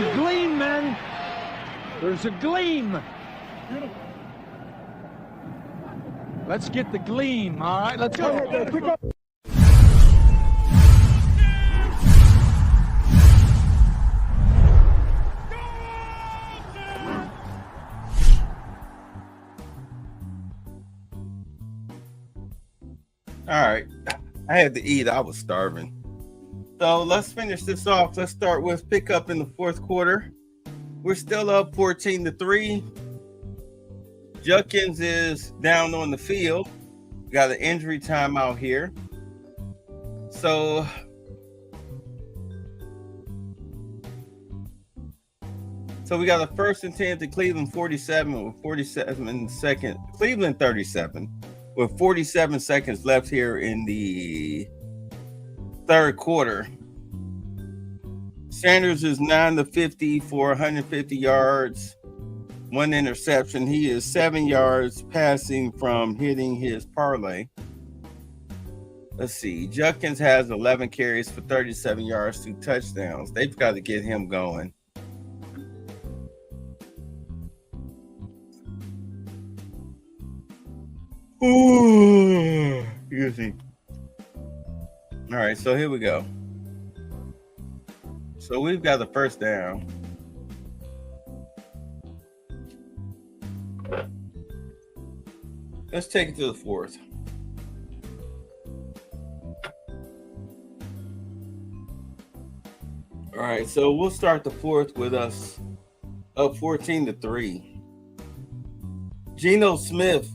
a gleam, man. There's a gleam. Let's get the gleam, all right? Let's go. All right. I had to eat. I was starving. So let's finish this off. Let's start with pickup in the fourth quarter. We're still up 14-3. Judkins is down on the field. Got an injury timeout here. So we got a 1st and 10 to Cleveland 47 with 47 seconds. Cleveland 37 with 47 seconds left here in the third quarter. Sanders is 9-50 for 150 yards, 1 interception. He is 7 yards passing from hitting his parlay. Let's see. Judkins has 11 carries for 37 yards, 2 touchdowns. They've got to get him going. Ooh, excuse me. All right, so here we go. So we've got the first down. Let's take it to the fourth. All right, so we'll start the fourth with us up 14-3. Geno Smith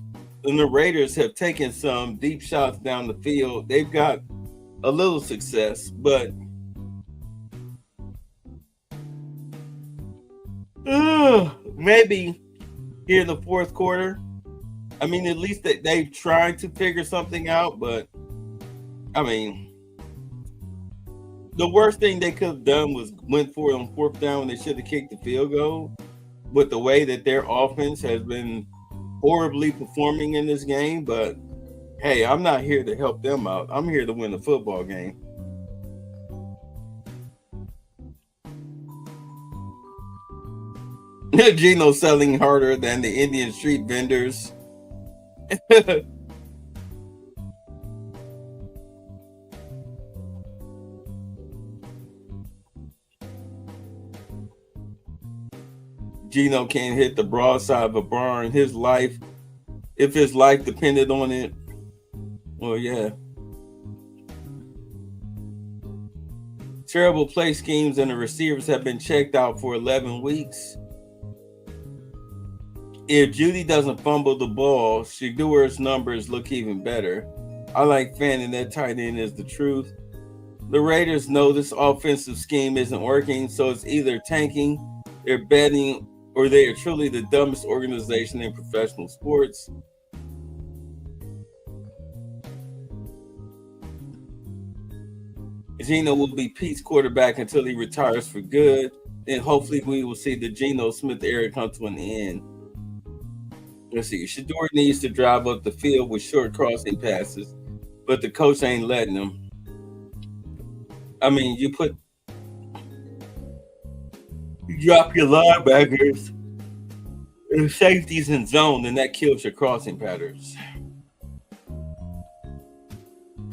and the Raiders have taken some deep shots down the field. They've got a little success, but maybe here in the fourth quarter. I mean, at least they've tried to figure something out, but I mean, the worst thing they could have done was went for it on 4th down when they should have kicked the field goal. With the way that their offense has been horribly performing in this game, but hey, I'm not here to help them out. I'm here to win the football game. Geno selling harder than the Indian street vendors. Geno can't hit the broadside of a barn. His life, if his life depended on it, well, yeah. Terrible play schemes and the receivers have been checked out for 11 weeks. If Judy doesn't fumble the ball, Shedur's numbers look even better. I like fanning that tight end is the truth. The Raiders know this offensive scheme isn't working, so it's either tanking, they're betting, or they are truly the dumbest organization in professional sports. Geno will be Pete's quarterback until he retires for good. Then hopefully we will see the Geno Smith era come to an end. Let's see. Shedeur needs to drive up the field with short crossing passes, but the coach ain't letting him. I mean, you drop your linebackers and safeties in zone, and that kills your crossing patterns.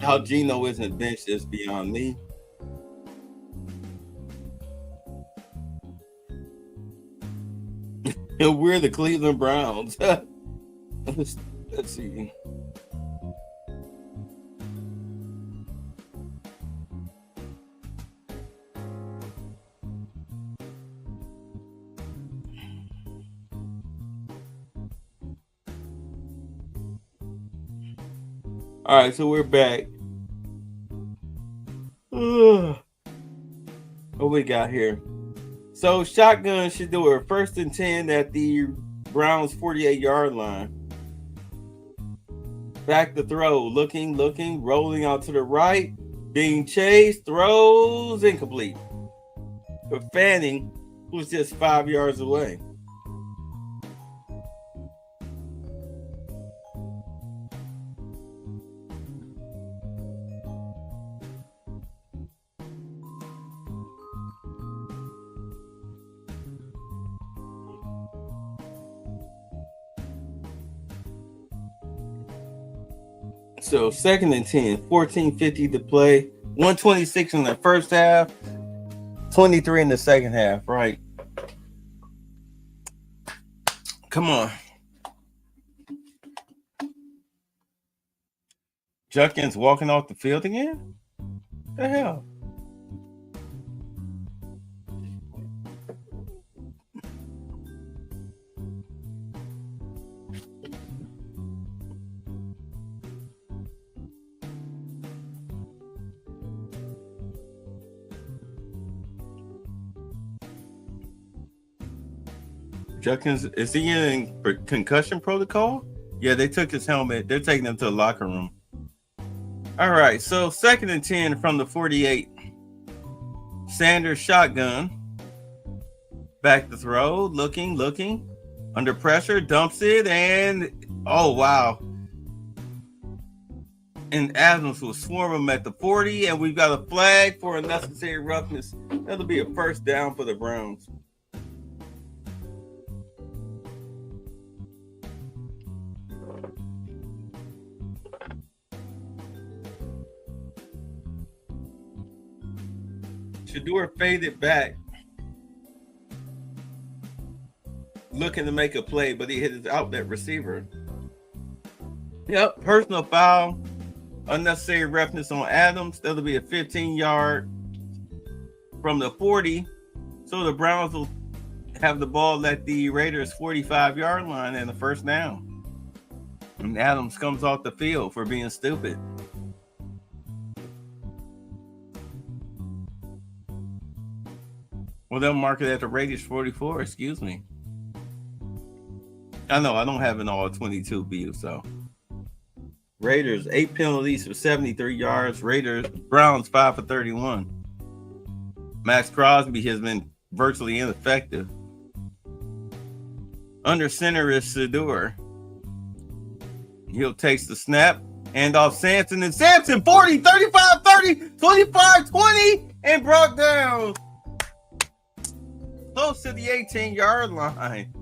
How Geno isn't benched is beyond me. And we're the Cleveland Browns. Let's see. All right, so we're back. What we got here? So shotgun should do it 1st and 10 at the Browns 48-yard line. Back to throw, looking, rolling out to the right, being chased, throws incomplete. But Fanning was just 5 yards away. So 2nd and 10, 14:50 to play, 126 in the first half, 23 in the second half, right? Come on. Judkins walking off the field again? What the hell? Judkins, is he in concussion protocol? Yeah, they took his helmet. They're taking him to the locker room. All right, so 2nd and 10 from the 48. Sanders shotgun. Back to throw, looking. Under pressure, dumps it, and oh, wow. And Adams will swarm him at the 40, and we've got a flag for unnecessary roughness. That'll be a first down for the Browns. Shedeur faded back, looking to make a play, but he hit his outlet receiver. Yep, personal foul, unnecessary roughness on Adams. That'll be a 15-yard from the 40. So the Browns will have the ball at the Raiders' 45-yard line and the first down. And Adams comes off the field for being stupid. Well, they'll mark it at the Raiders 44, excuse me. I know, I don't have an all 22 view, so. Raiders, 8 penalties for 73 yards. Browns, 5 for 31. Max Crosby has been virtually ineffective. Under center is Shedeur. He'll take the snap. Hand off Sampson, and Sampson, 40, 35, 30, 25, 20, and brought down close to the 18-yard line.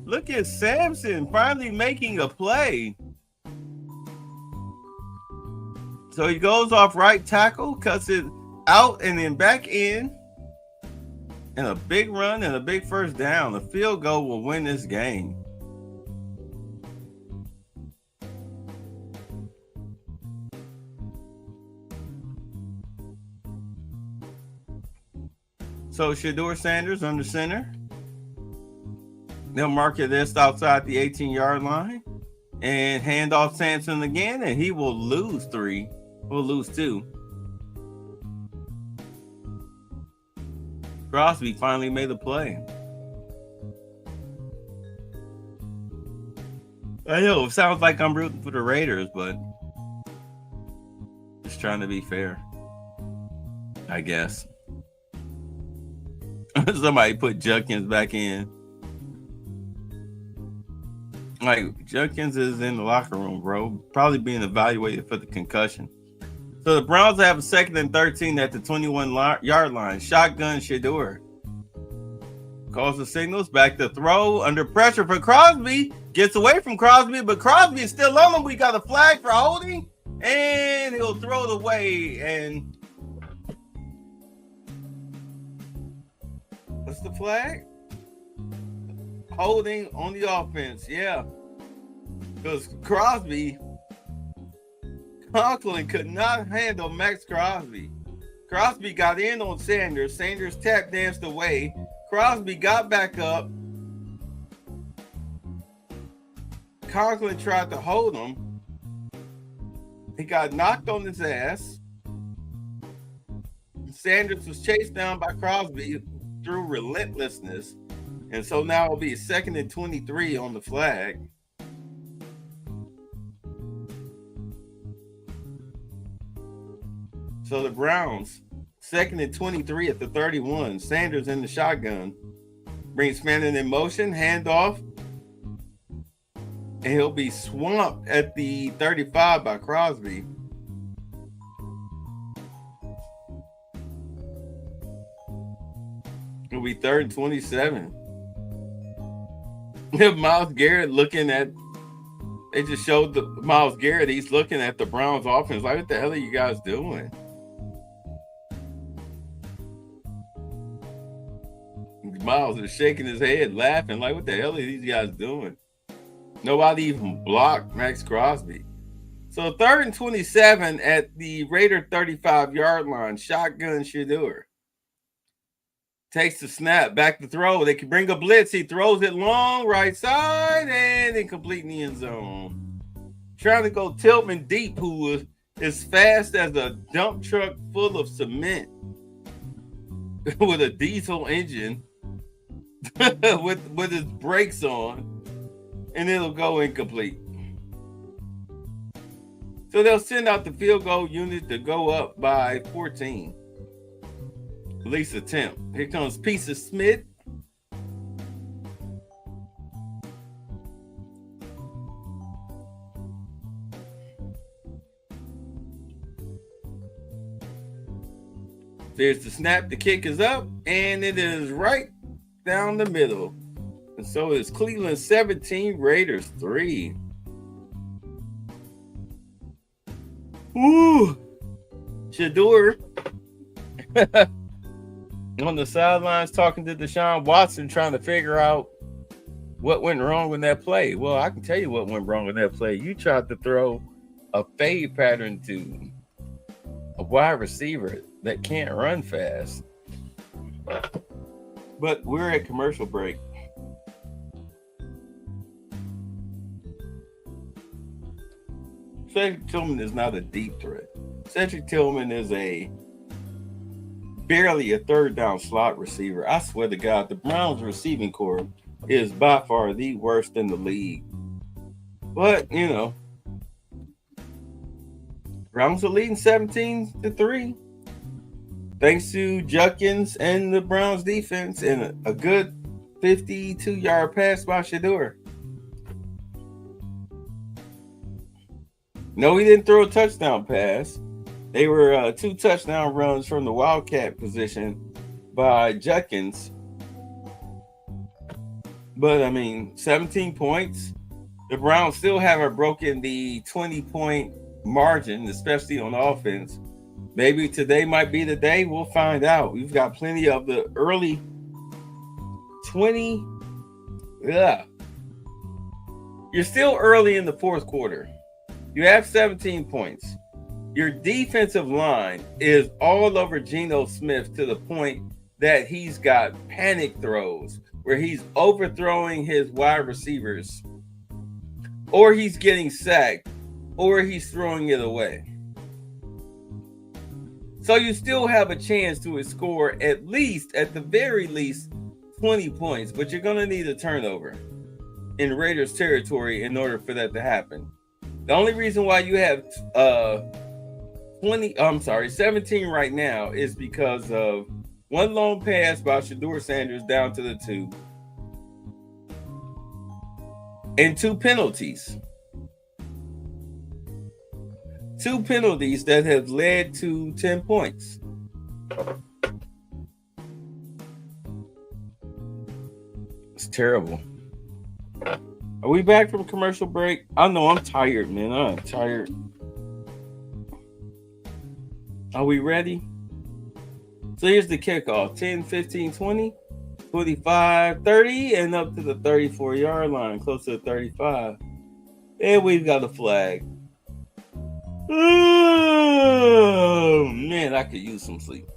Look at Sampson finally making a play. So he goes off right tackle, cuts it out, and then back in. And a big run and a big first down. A field goal will win this game. So Shedeur Sanders under center. They'll mark it just outside the 18-yard line. And hand off Sampson again, and he will lose 3. We'll lose 2. Crosby finally made a play. I know, it sounds like I'm rooting for the Raiders, but just trying to be fair, I guess. Somebody put Judkins back in. Like, Judkins is in the locker room, bro. Probably being evaluated for the concussion. So the Browns have a 2nd and 13 at the 21-yard line. Shotgun Shedeur. Calls the signals. Back to throw. Under pressure for Crosby. Gets away from Crosby, but Crosby is still on him. We got a flag for holding. And he'll throw it away. And what's the flag? Holding on the offense, yeah. Because Conklin could not handle Max Crosby. Crosby got in on Sanders. Sanders tap danced away. Crosby got back up. Conklin tried to hold him. He got knocked on his ass. Sanders was chased down by Crosby through relentlessness. And so now it'll be 2nd and 23 on the flag. So the Browns, 2nd and 23 at the 31. Sanders in the shotgun. Brings Manning in motion, handoff. And he'll be swamped at the 35 by Crosby. It'll be 3rd and 27. Myles Garrett looking at They just showed the Myles Garrett. He's looking at the Browns offense like, what the hell are you guys doing? Myles is shaking his head, laughing like, what the hell are these guys doing? Nobody even blocked Max Crosby. So 3rd and 27 at the Raider 35-yard line. Shotgun Shedeur. Takes the snap, back to throw. They can bring a blitz. He throws it long, right side, and incomplete in the end zone. Trying to go Tillman deep, who was as fast as a dump truck full of cement with a diesel engine with his brakes on, and it'll go incomplete. So they'll send out the field goal unit to go up by 14. At least attempt. Here comes Pizza Smith. There's the snap. The kick is up, and it is right down the middle. And so it's Cleveland 17, Raiders 3. Ooh, Shedeur on the sidelines talking to Deshaun Watson, trying to figure out what went wrong with that play. Well, I can tell you what went wrong with that play. You tried to throw a fade pattern to a wide receiver that can't run fast. But we're at commercial break. Cedric Tillman is not a deep threat. Cedric Tillman is barely a 3rd down slot receiver. I swear to God, the Browns receiving corps is by far the worst in the league. But, you know, Browns are leading 17-3. Thanks to Judkins and the Browns defense and a good 52-yard pass by Shedeur. No, he didn't throw a touchdown pass. They were 2 touchdown runs from the Wildcat position by Judkins. But, I mean, 17 points. The Browns still haven't broken the 20-point margin, especially on offense. Maybe today might be the day. We'll find out. We've got plenty of the early 20. Yeah. You're still early in the 4th quarter. You have 17 points. Your defensive line is all over Geno Smith to the point that he's got panic throws where he's overthrowing his wide receivers, or he's getting sacked, or he's throwing it away. So you still have a chance to score at the very least, 20 points, but you're going to need a turnover in Raiders territory in order for that to happen. The only reason why you have 17 right now is because of one long pass by Shedeur Sanders down to the 2 and 2 penalties. 2 penalties that have led to 10 points. It's terrible. Are we back from commercial break? I know I'm tired, man. I'm tired. Are we ready? So here's the kickoff. 10, 15, 20, 25, 30, and up to the 34-yard line, close to the 35. And we've got a flag. Oh, man, I could use some sleep.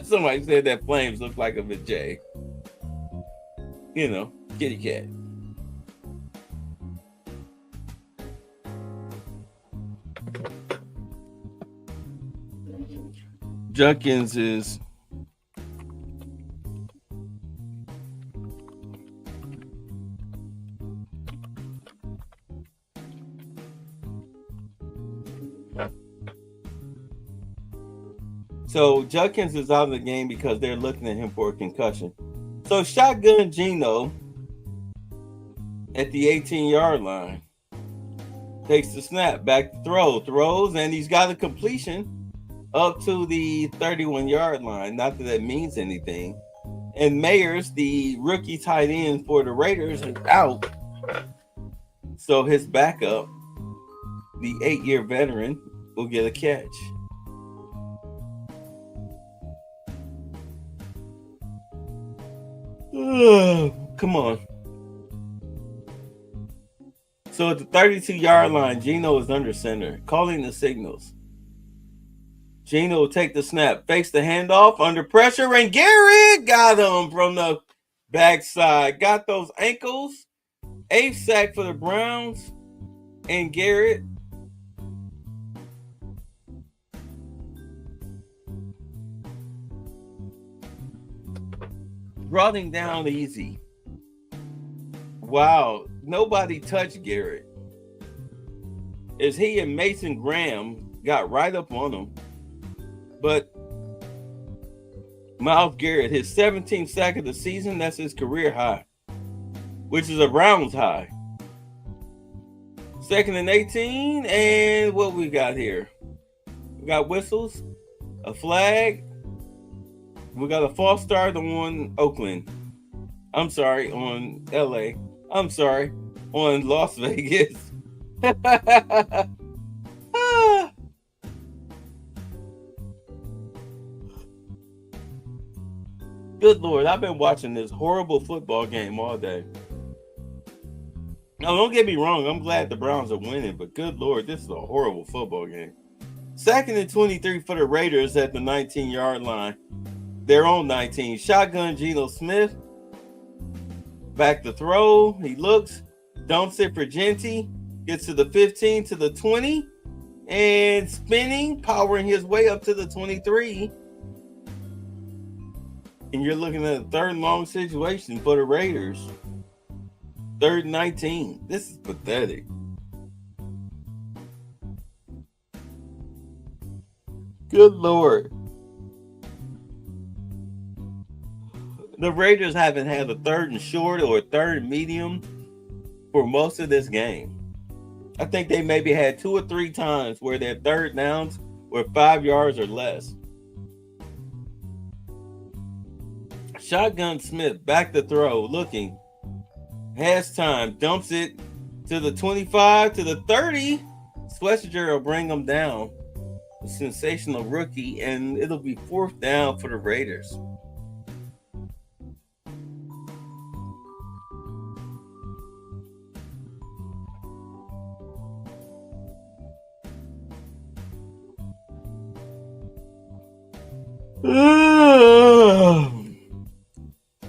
Somebody said that Flames look like a vajay. You know, kitty cat. Judkins is So Judkins is out of the game because they're looking at him for a concussion. So shotgun Geno at the 18-yard line takes the snap, back to throws, and he's got a completion up to the 31-yard line. Not that means anything. And Mayers, the rookie tight end for the Raiders, is out. So his backup, the 8-year veteran, will get a catch. Come on. So at the 32-yard line, Geno is under center, calling the signals. Geno will take the snap, fakes the handoff, under pressure, and Garrett got him from the backside. Got those ankles. 8th sack for the Browns. And Garrett brought him down easy. Wow, nobody touched Garrett. As he and Mason Graham got right up on him. But Myles Garrett, his 17th sack of the season, that's his career high, which is a Browns high. 2nd and 18, and what we got here? We got whistles, a flag. We got a false start on Oakland. I'm sorry, on LA. I'm sorry, on Las Vegas. Good Lord, I've been watching this horrible football game all day. Now, don't get me wrong. I'm glad the Browns are winning, but good Lord, this is a horrible football game. 2nd and 23 for the Raiders at the 19-yard line. Their own 19. Shotgun Geno Smith. Back to throw. He looks. Dumps it for Genty. Gets to the 15, to the 20. And spinning, powering his way up to the 23. And you're looking at a 3rd and long situation for the Raiders. 3rd and 19. This is pathetic. Good Lord. The Raiders haven't had a 3rd and short or a 3rd and medium for most of this game. I think they maybe had 2 or 3 times where their 3rd downs were 5 yards or less. Shotgun Smith back to throw, looking, has time, dumps it to the 25, to the 30. Schlesinger will bring them down. A sensational rookie, and it'll be 4th down for the Raiders.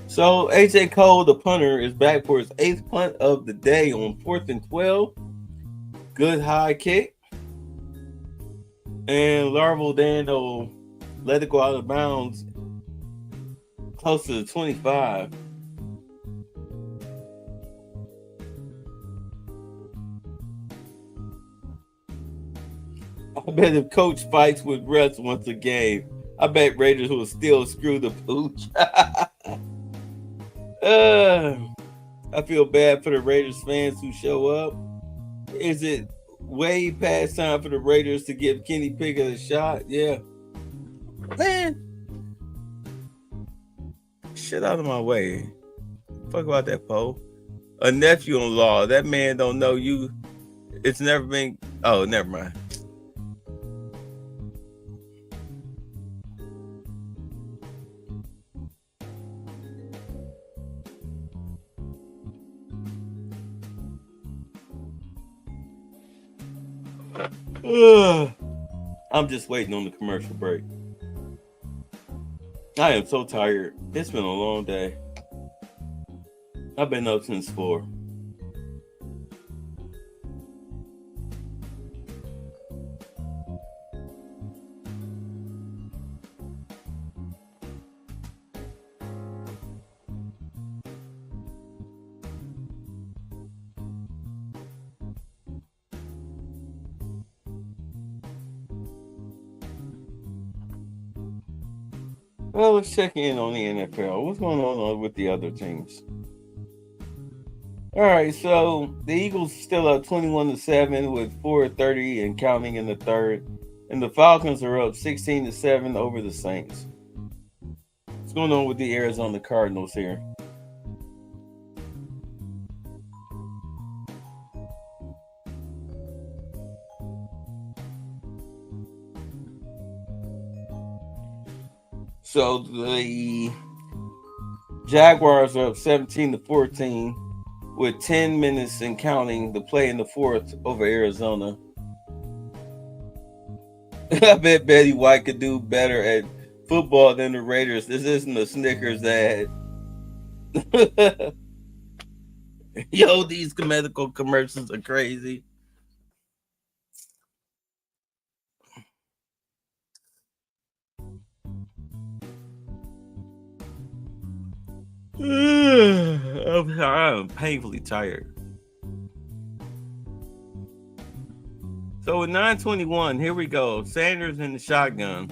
So AJ Cole, the punter, is back for his 8th punt of the day on 4th and 12. Good high kick. And Larval Dando let it go out of bounds close to the 25. I bet if Coach fights with refs once a game, I bet Raiders will still screw the pooch. I feel bad for the Raiders fans who show up. Is it way past time for the Raiders to give Kenny Pickett a shot? Yeah. Man. Shit out of my way. Fuck about that, Poe. A nephew-in-law. That man don't know you. It's never been... Oh, never mind. I'm just waiting on the commercial break. I am so tired. It's been a long day. I've been up since 4. Well, let's check in on the NFL. What's going on with the other teams? All right, so the Eagles still up 21-7 with 4:30 and counting in the third. And the Falcons are up 16-7 over the Saints. What's going on with the Arizona Cardinals here? So the Jaguars are up 17-14 with 10 minutes and counting to play in the fourth over Arizona. I bet Betty White could do better at football than the Raiders. This isn't a Snickers ad. Yo, these medical commercials are crazy. I'm painfully tired. So with 9:21, here we go. Sanders in the shotgun.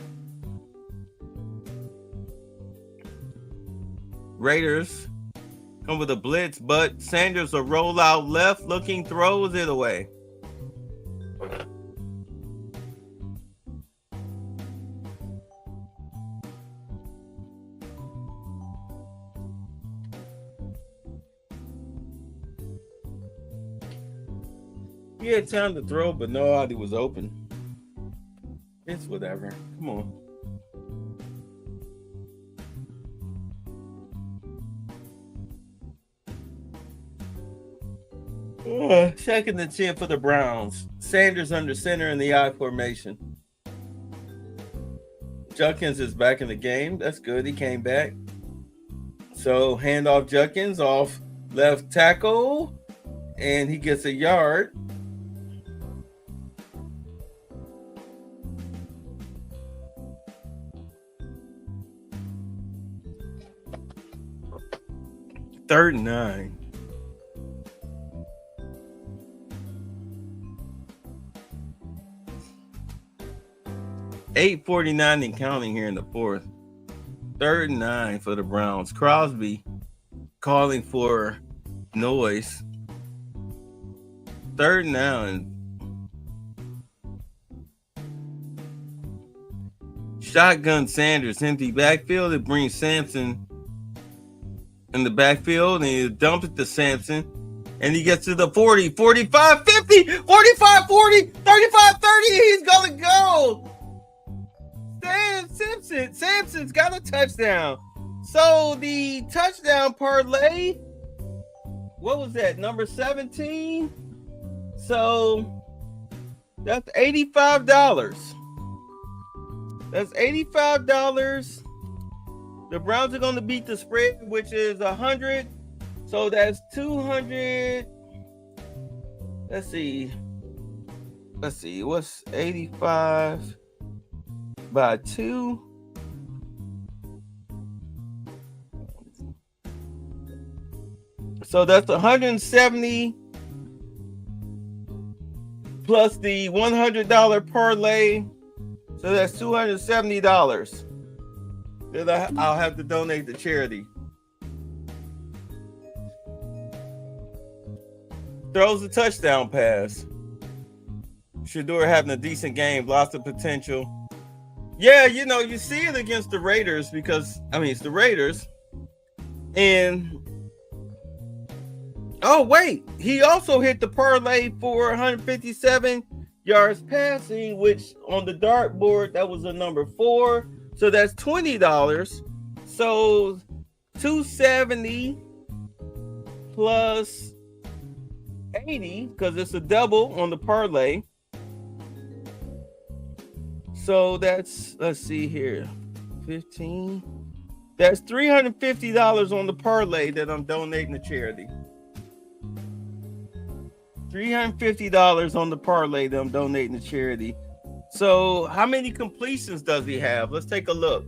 Raiders come with a blitz, but Sanders will roll out left, looking, throws it away. He had time to throw, but nobody was open. It's whatever. Come on. Second and 10 for the Browns. Sanders under center in the I formation. Judkins is back in the game. That's good. He came back. So handoff Judkins off left tackle, and he gets a yard. Third and 9. $8:49 and counting here in the fourth. Third and 9 for the Browns. Crosby calling for noise. Third and 9. Shotgun Sanders, empty backfield. It brings Sampson in the backfield, and he dumps it to Sampson, and he gets to the 40, 45, 50, 45, 40, 35, 30. He's going to go. Sampson's got a touchdown. So the touchdown parlay, what was that, number 17? So that's $85. That's $85. The Browns are going to beat the spread, which is 100. So that's 200. Let's see. What's 85 by 2? So that's 170 plus the $100 parlay. So that's $270 that I'll have to donate to charity. Throws a touchdown pass. Shedeur having a decent game, lots of potential. Yeah, you know, you see it against the Raiders because, I mean, it's the Raiders. And, oh, wait, he also hit the parlay for 157 yards passing, which on the dartboard, that was a number 4. So that's $20. So 270 plus 80, because it's a double on the parlay. So that's, let's see here, 15. That's $350 on the parlay that I'm donating to charity. $350 on the parlay that I'm donating to charity. So how many completions does he have? Let's take a look.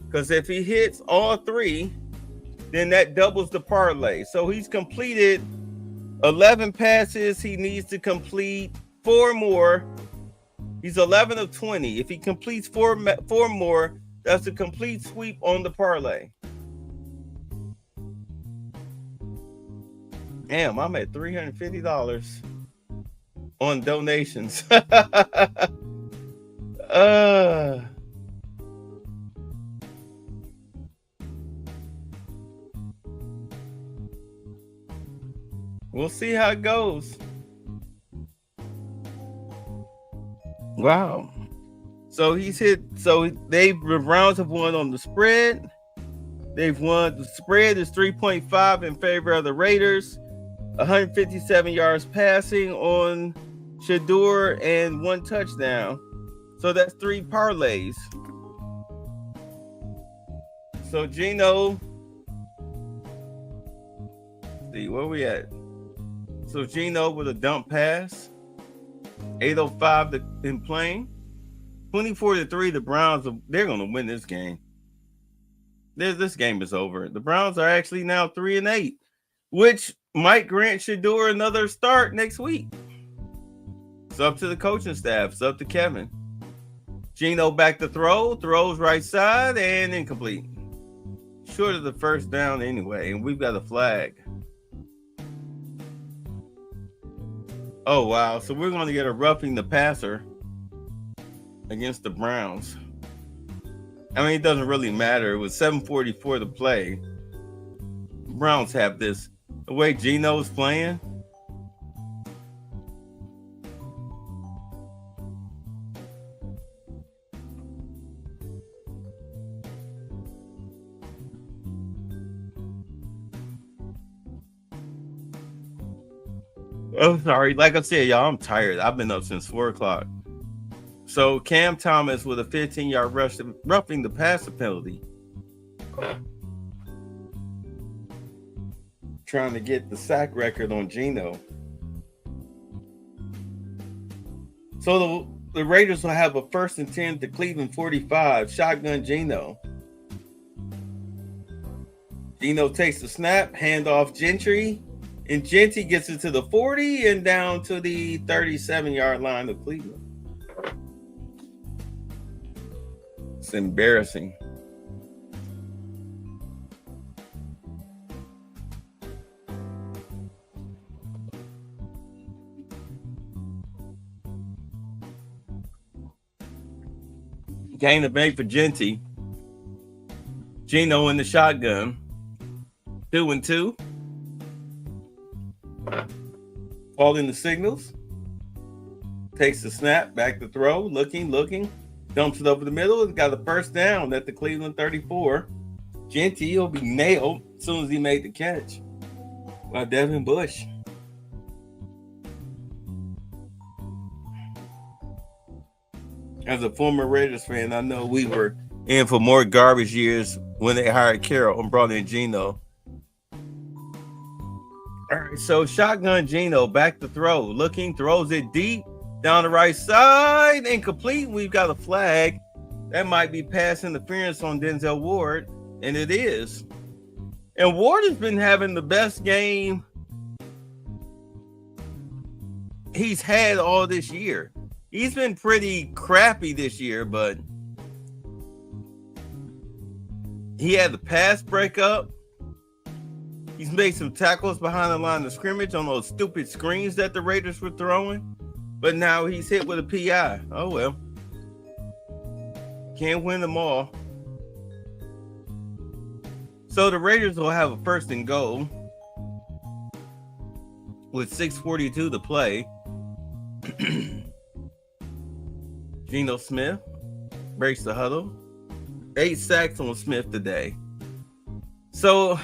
Because if he hits all 3, then that doubles the parlay. So he's completed 11 passes. He needs to complete 4 more. He's 11 of 20. If he completes 4 more, that's a complete sweep on the parlay. Damn, I'm at $350 on donations. We'll see how it goes. Wow. So he's hit. So the Browns have won on the spread. They've won. The spread is 3.5 in favor of the Raiders. 157 yards passing on Shedeur and 1 touchdown. So that's 3 parlays. So Geno, see where we at. So Geno with a dump pass. 8:05 in playing. 24-3. The Browns they're going to win this game. This game is over. The Browns are actually now 3-8, which might grant Shedeur another start next week. It's up to the coaching staff. It's up to Kevin. Geno back to throw. Throws right side and incomplete. Short of the first down anyway, and we've got a flag. Oh, wow. So we're going to get a roughing the passer against the Browns. I mean, it doesn't really matter. It was 7:44 to play. Browns have this. The way Geno's playing. Oh, sorry. Like I said, y'all, I'm tired. I've been up since 4 o'clock. So Cam Thomas with a 15-yard rush, roughing the passer penalty. Trying to get the sack record on Geno. So the Raiders will have a 1st and 10 to Cleveland 45. Shotgun Geno. Geno takes the snap, handoff Gentry, and Gentry gets it to the 40 and down to the 37-yard line of Cleveland. It's embarrassing. Gain of 8 for Gentry. Geno in the shotgun. 2-2. Calling the signals. Takes the snap, back to throw, looking. Dumps it over the middle and got a first down at the Cleveland 34. Gentry will be nailed as soon as he made the catch by Devin Bush. As a former Raiders fan, I know we were in for more garbage years when they hired Carroll and brought in Geno. All right, so shotgun Geno back to throw. Looking, throws it deep. Down the right side, incomplete. We've got a flag. That might be pass interference on Denzel Ward, and it is. And Ward has been having the best game he's had all this year. He's been pretty crappy this year, but he had the pass breakup. He's made some tackles behind the line of scrimmage on those stupid screens that the Raiders were throwing. But now he's hit with a PI. Oh, well. Can't win them all. So the Raiders will have a 1st and goal with 6:42 to play. Geno Smith breaks the huddle. 8 sacks on Smith today. So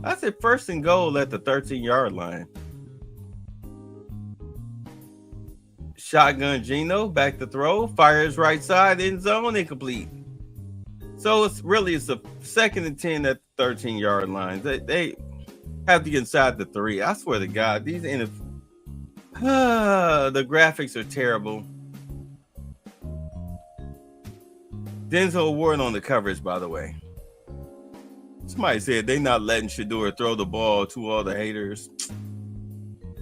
I said 1st and goal at the 13-yard line. Shotgun Geno back to throw, fires right side, end zone, incomplete. So it's a 2nd and 10 at the 13-yard line. They have to get inside the 3. I swear to God, these the graphics are terrible. Denzel Ward on the coverage, by the way. Somebody said they're not letting Shedeur throw the ball to all the haters.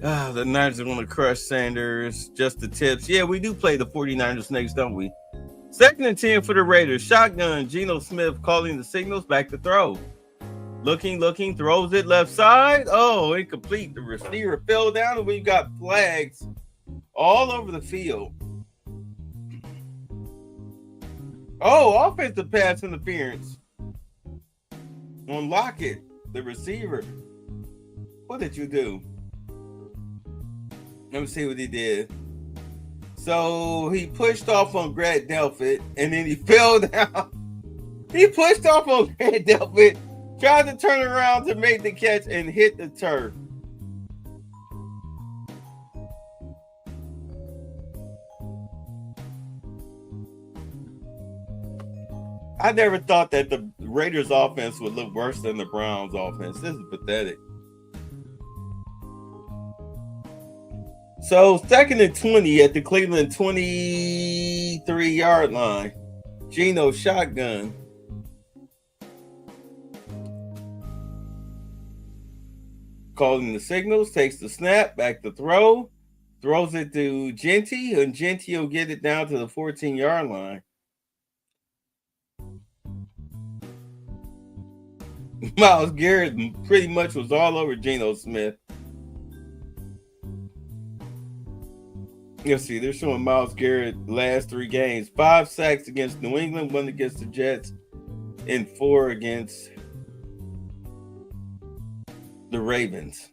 The Niners are going to crush Sanders. Just the tips. Yeah, we do play the 49ers next, don't we? 2nd and 10 for the Raiders. Shotgun. Geno Smith calling the signals. Back to throw. Looking. Throws it left side. Oh, incomplete. The receiver fell down, and we've got flags all over the field. Oh, offensive pass interference on Lockett, the receiver. What did you do? Let me see what he did. So he pushed off on Grant Delpit, and then he fell down. He pushed off on Grant Delpit, tried to turn around to make the catch, and hit the turf. I never thought that the Raiders offense would look worse than the Browns offense. This is pathetic. So 2nd and 20 at the Cleveland 23-yard line. Geno shotgun. Calling the signals, takes the snap, back to throw, throws it to Genty, and Genty will get it down to the 14-yard line. Myles Garrett pretty much was all over Geno Smith. Let's see, they're showing Myles Garrett last 3 games. 5 sacks against New England, 1 against the Jets, and 4 against the Ravens.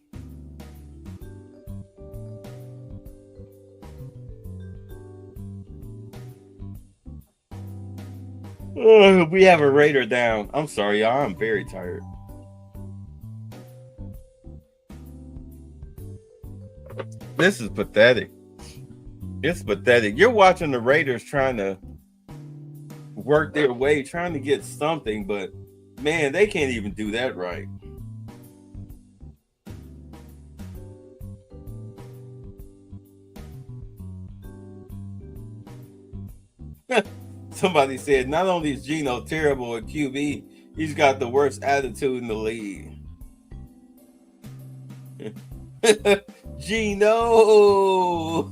We have a Raider down. I'm sorry, y'all. I'm very tired. This is pathetic. It's pathetic. You're watching the Raiders trying to work their way, trying to get something, but man, they can't even do that right. Somebody said, not only is Geno terrible at QB, he's got the worst attitude in the league. Geno!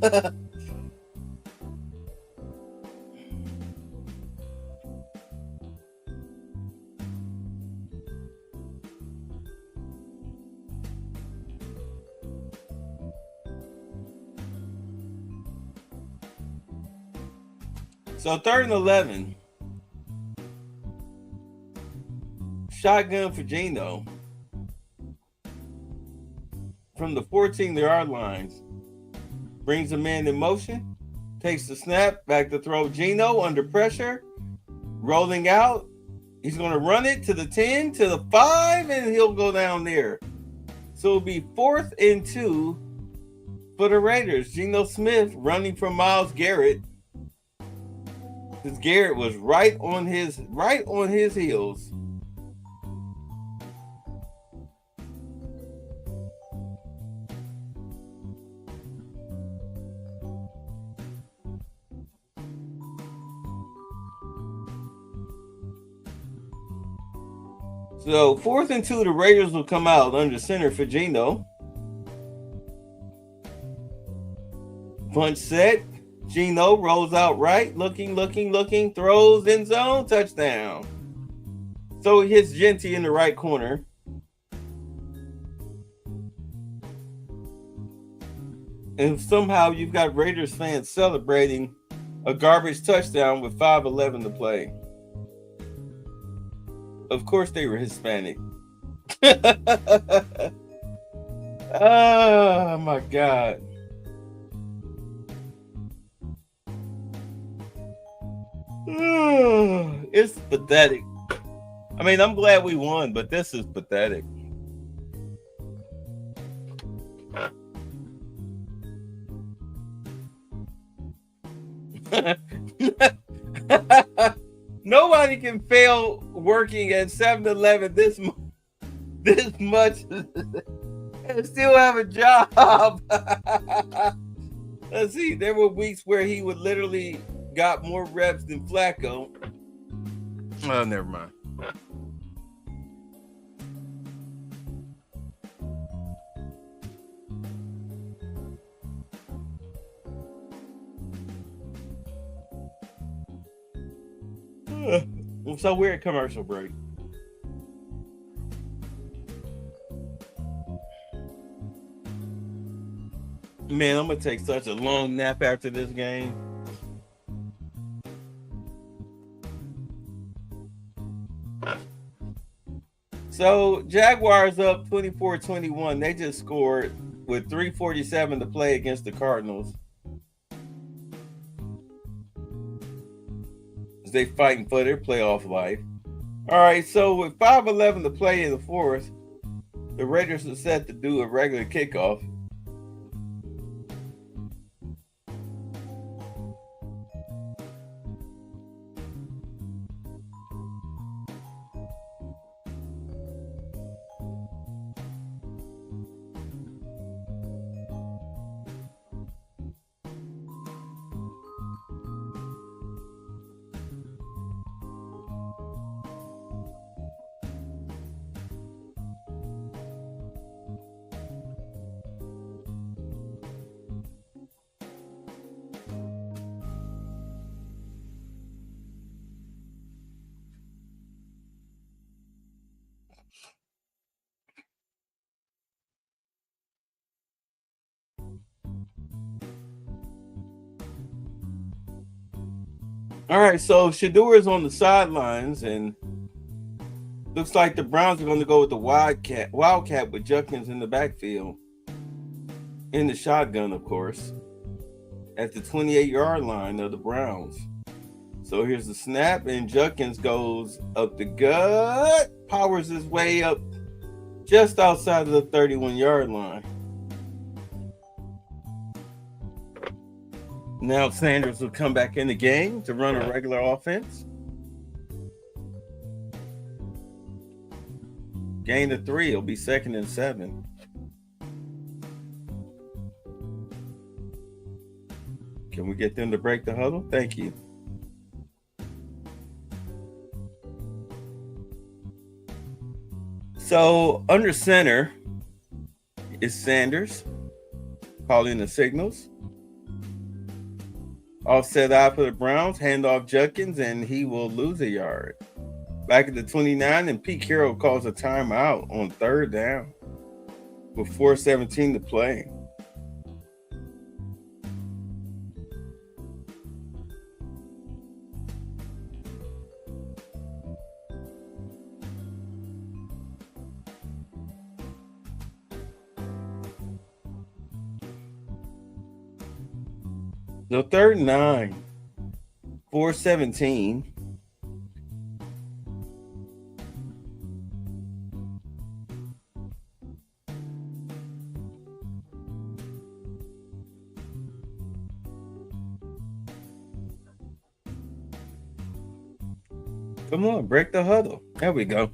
So 3rd and 11. Shotgun for Geno. From the 14-yard lines. Brings a man in motion. Takes the snap. Back to throw. Geno under pressure. Rolling out. He's going to run it to the 10, to the 5, and he'll go down there. So it'll be 4th and 2 for the Raiders. Geno Smith running from Myles Garrett. Because Garrett was right on his heels. So 4th and 2, the Raiders will come out under center for Geno. Punch set. Geno rolls out right, looking, throws in zone, touchdown. So he hits Genty in the right corner. And somehow you've got Raiders fans celebrating a garbage touchdown with 5:11 to play. Of course they were Hispanic. Oh my God. It's pathetic. I mean, I'm glad we won, but this is pathetic. Nobody can fail working at 7-Eleven this much and still have a job. Let's see. There were weeks where he would literally got more reps than Flacco. Oh, never mind. So we're at commercial break. Man, I'm gonna take such a long nap after this game. So Jaguars up 24-21. They just scored with 3:47 to play against the Cardinals. They fighting for their playoff life. All right, so with 5:11 to play in the fourth, the Raiders are set to do a regular kickoff. All right, so Shedeur is on the sidelines, and looks like the Browns are going to go with the Wildcat with Judkins in the backfield, in the shotgun, of course, at the 28-yard line of the Browns. So here's the snap, and Judkins goes up the gut, powers his way up just outside of the 31-yard line. Now Sanders will come back in the game to run a regular offense. Gain of 3. It'll be 2nd and 7. Can we get them to break the huddle? Thank you. So under center is Sanders calling the signals. Offset eye for the Browns, hand off Judkins, and he will lose a yard. Back at the 29, and Pete Carroll calls a timeout on 3rd down with 4:17 to play. No, 3rd and 9, 4:17. Come on, break the huddle. There we go.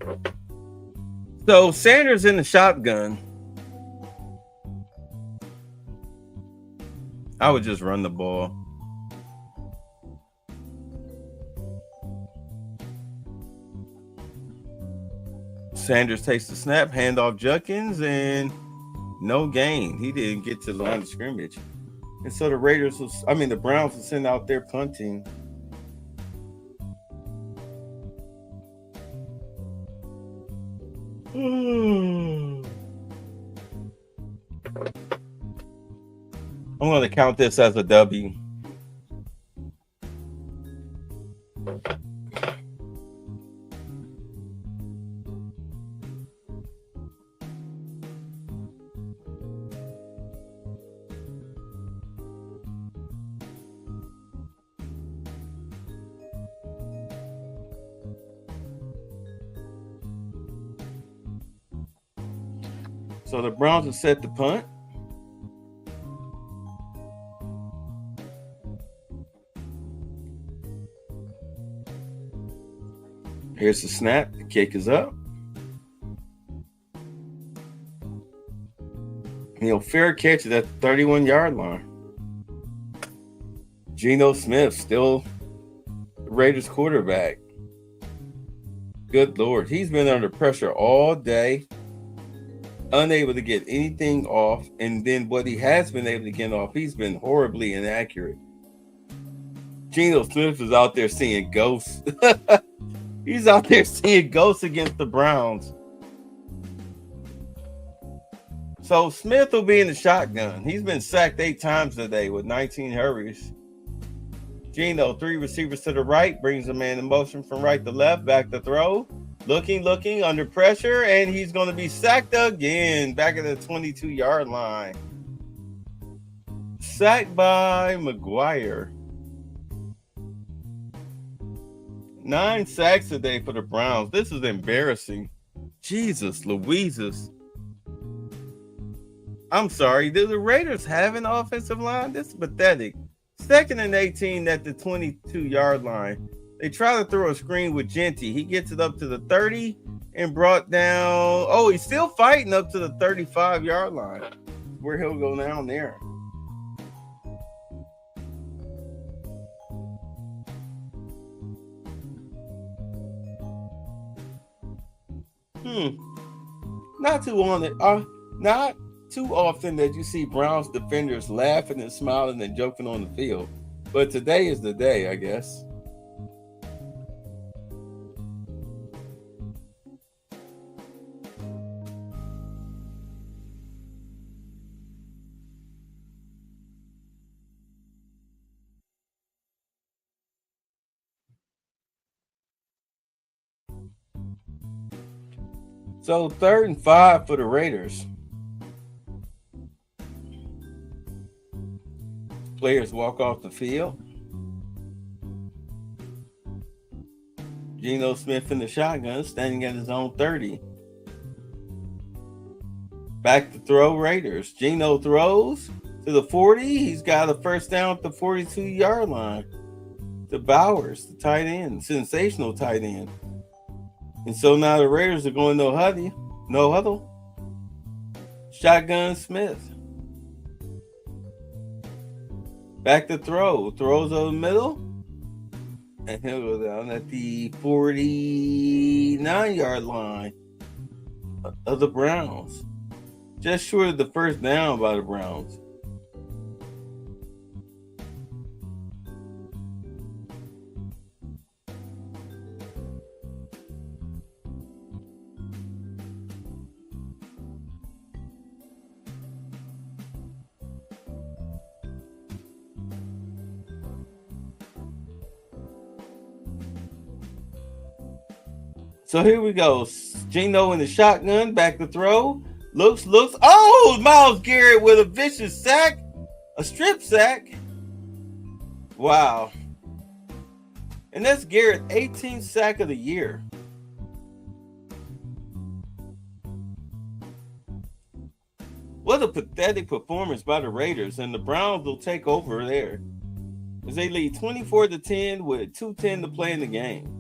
So Sanders in the shotgun. I would just run the ball. Sanders takes the snap, hand off Judkins, and no gain. He didn't get to the line of scrimmage. And so the the Browns will send out their punting. I'm going to count this as a W. So the Browns will set the punt. Here's the snap. The kick is up. Fair catch it at the 31-yard line. Geno Smith, still the Raiders quarterback. Good Lord. He's been under pressure all day, unable to get anything off. And then what he has been able to get off, he's been horribly inaccurate. Geno Smith is out there seeing ghosts. He's out there seeing ghosts against the Browns. So Smith will be in the shotgun. He's been sacked 8 times today with 19 hurries. Geno, 3 receivers to the right, brings a man in motion from right to left, back to throw. Looking under pressure, and he's going to be sacked again back at the 22-yard line. Sacked by McGuire. 9 sacks today for the Browns. This is embarrassing. Jesus Louises. I'm sorry. Do the Raiders have an offensive line? This is pathetic. 2nd and 18 at the 22-yard line. They try to throw a screen with Genty. He gets it up to the 30 and brought down. Oh, he's still fighting up to the 35-yard line, where he'll go down there. Not too often that you see Browns defenders laughing and smiling and joking on the field. But today is the day, I guess. So 3rd and 5 for the Raiders. Players walk off the field. Geno Smith in the shotgun, standing at his own 30. Back to throw, Raiders. Geno throws to the 40. He's got a first down at the 42-yard line. To Bowers, the tight end, sensational tight end. And so now the Raiders are going no huddle. Shotgun Smith. Back to throw. Throws over the middle. And he'll go down at the 49-yard line of the Browns. Just short of the first down by the Browns. So here we go. Geno in the shotgun, back to throw. Looks. Oh, Myles Garrett with a vicious sack. A strip sack. Wow. And that's Garrett, 18th sack of the year. What a pathetic performance by the Raiders, and the Browns will take over there as they lead 24-10 with 2:10 to play in the game.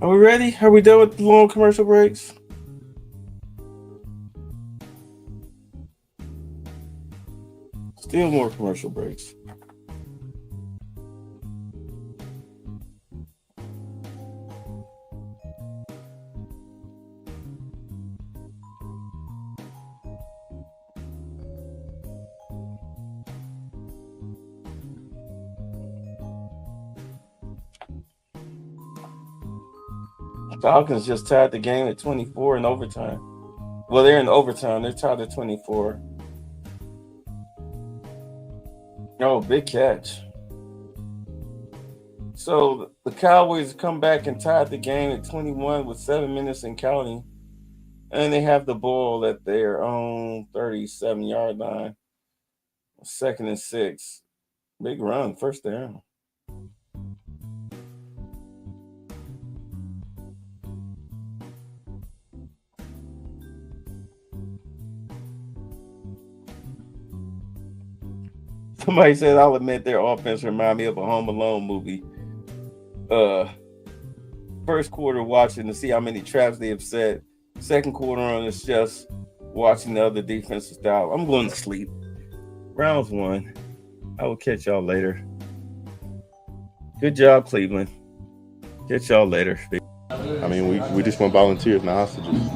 Are we ready? Are we done with the long commercial breaks? Still more commercial breaks. Falcons just tied the game at 24 in overtime. Well, they're in overtime. They're tied at 24. Oh, big catch. So the Cowboys come back and tied the game at 21 with 7 minutes and counting. And they have the ball at their own 37-yard line. 2nd and 6. Big run, first down. Somebody said, I'll admit their offense remind me of a Home Alone movie. First quarter watching to see how many traps they have set. Second quarter on is just watching the other defensive style. I'm going to sleep. Browns won. I will catch y'all later. Good job, Cleveland. Catch y'all later. I mean, we just want volunteers, not hostages.